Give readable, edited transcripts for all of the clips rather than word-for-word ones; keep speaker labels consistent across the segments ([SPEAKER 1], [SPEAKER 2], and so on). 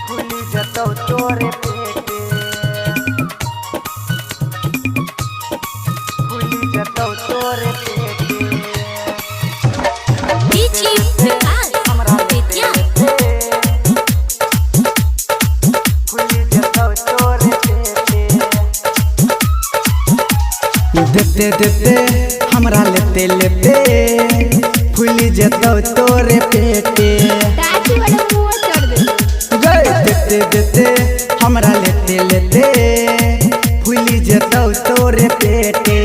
[SPEAKER 1] खुली जतौ तोरे पेटे, खुली जतौ तोरे पेटे।
[SPEAKER 2] डीजे विकास
[SPEAKER 1] हमरा
[SPEAKER 2] बेतिया
[SPEAKER 1] खुली जतौ तोरे पेटे। देते देते हमरा लेते लेते खुली जतौ तोरे पेटे।
[SPEAKER 2] टाटी वाला मुंह चढ़ दे
[SPEAKER 1] गए देते देते हमरा लेते लेते खुली जतौ तोरे पेटे।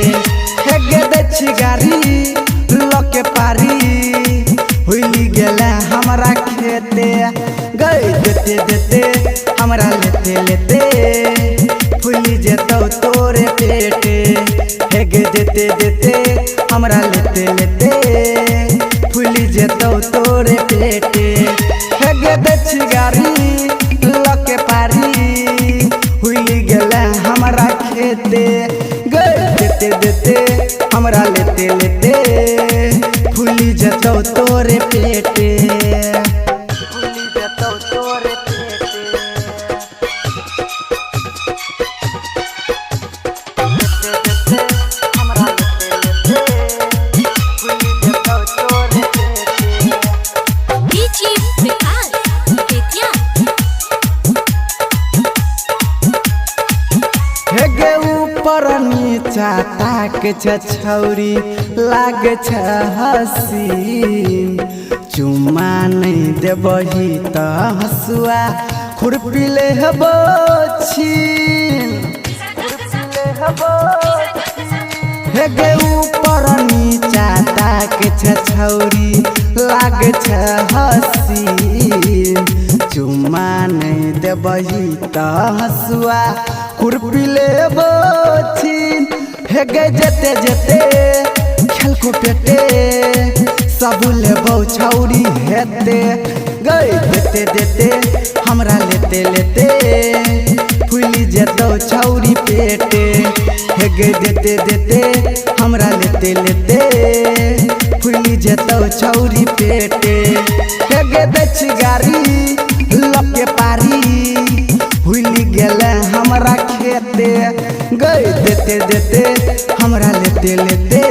[SPEAKER 1] हे गेदे छिगारी लके पारी हुली गेला हमरा खेते। गए देते देते हमरा लेते लेते खुली जतौ तोरे पेटे। हे गे देते देते हमरा लेते लेते खुली जतौ तोरे पेटे। हे गे दे छिगारी लके पारी हुली गेला हमरा खेते। गए देते देते हमरा लेते लेते खुली जतौ तोरे पेटे। खुली जतौ तोरे पेटे। देते देते हमरा लेते लेते खुली जतौ तोरे पेटे।
[SPEAKER 2] डीजे विकास बेतिया
[SPEAKER 1] हे गे ऊपर नीचा ताक छ छौरी लागे छ हसीन। चुम्मा नहीं देबही त हसुआ खुरपी ले हबो छीन। हे गे ऊपर नीचा ताक छ छौरी लागे छ हसीन। चुम्मा नहीं देबही त हसुआ खुरपी ले छीन। हे गे जेते जेते खेल को पेटे सब लेबौ छौरी हेते। गए देते देते हमरा लेते लेते फुली जतौ छौरी पेटे। हे गे देते देते हमरा लेते लेते फुली जतौ छौरी पेटे। हे गे दे छिगारी लके पारी हुली गेले हमरा खेते। गए देते देते हमरा लेते लेते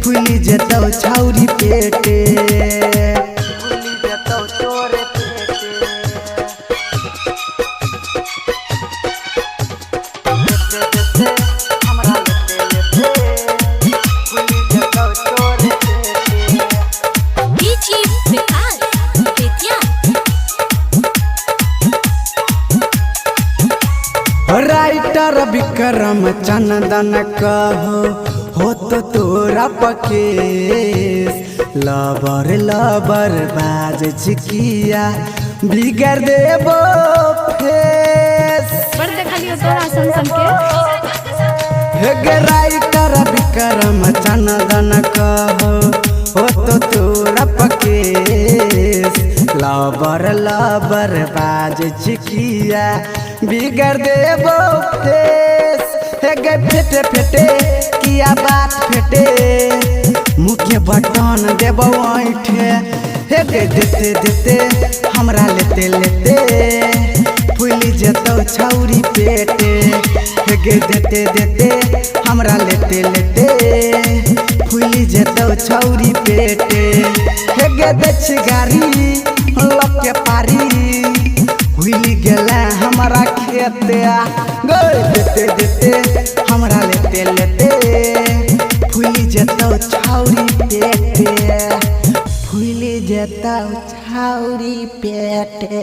[SPEAKER 1] फुली जतौ छौरी पेटे। फुली जतौ तोरे पेटे। देते देते हमरा लेते लेते फुली जतौ तोरे पेटे।
[SPEAKER 2] डीजे विकास बेतिया
[SPEAKER 1] राइटर विक्रम चंदन कहो हो तो तोरा पकेस। लबर लबर बाज छिकिया बिगड़ देबो फेस।
[SPEAKER 2] बड़ देखलियो तोरा सन के
[SPEAKER 1] हे गे राइटर विक्रम चंदन कहो हो तो तोरा पकेस। लबर लबर बाज छिकिया बिगड़ देबो फेस। हे गे फेटे फेटे किया बात फेटे मुख्य बटन देबो ऐठे। हे गे देते देते हमरा लेते लेते फुली जतौ छौरी पेटे। हे गे देते देते हमरा लेते लेते फुली जतौ छौरी पेटे। हे गे दे छिगारी लके पारी हुली गेला हमरा खेते। गए देते देते हमरा लेते लेते फुली जतौ छौरी पेटे। फुली जतौ छौरी पेटे।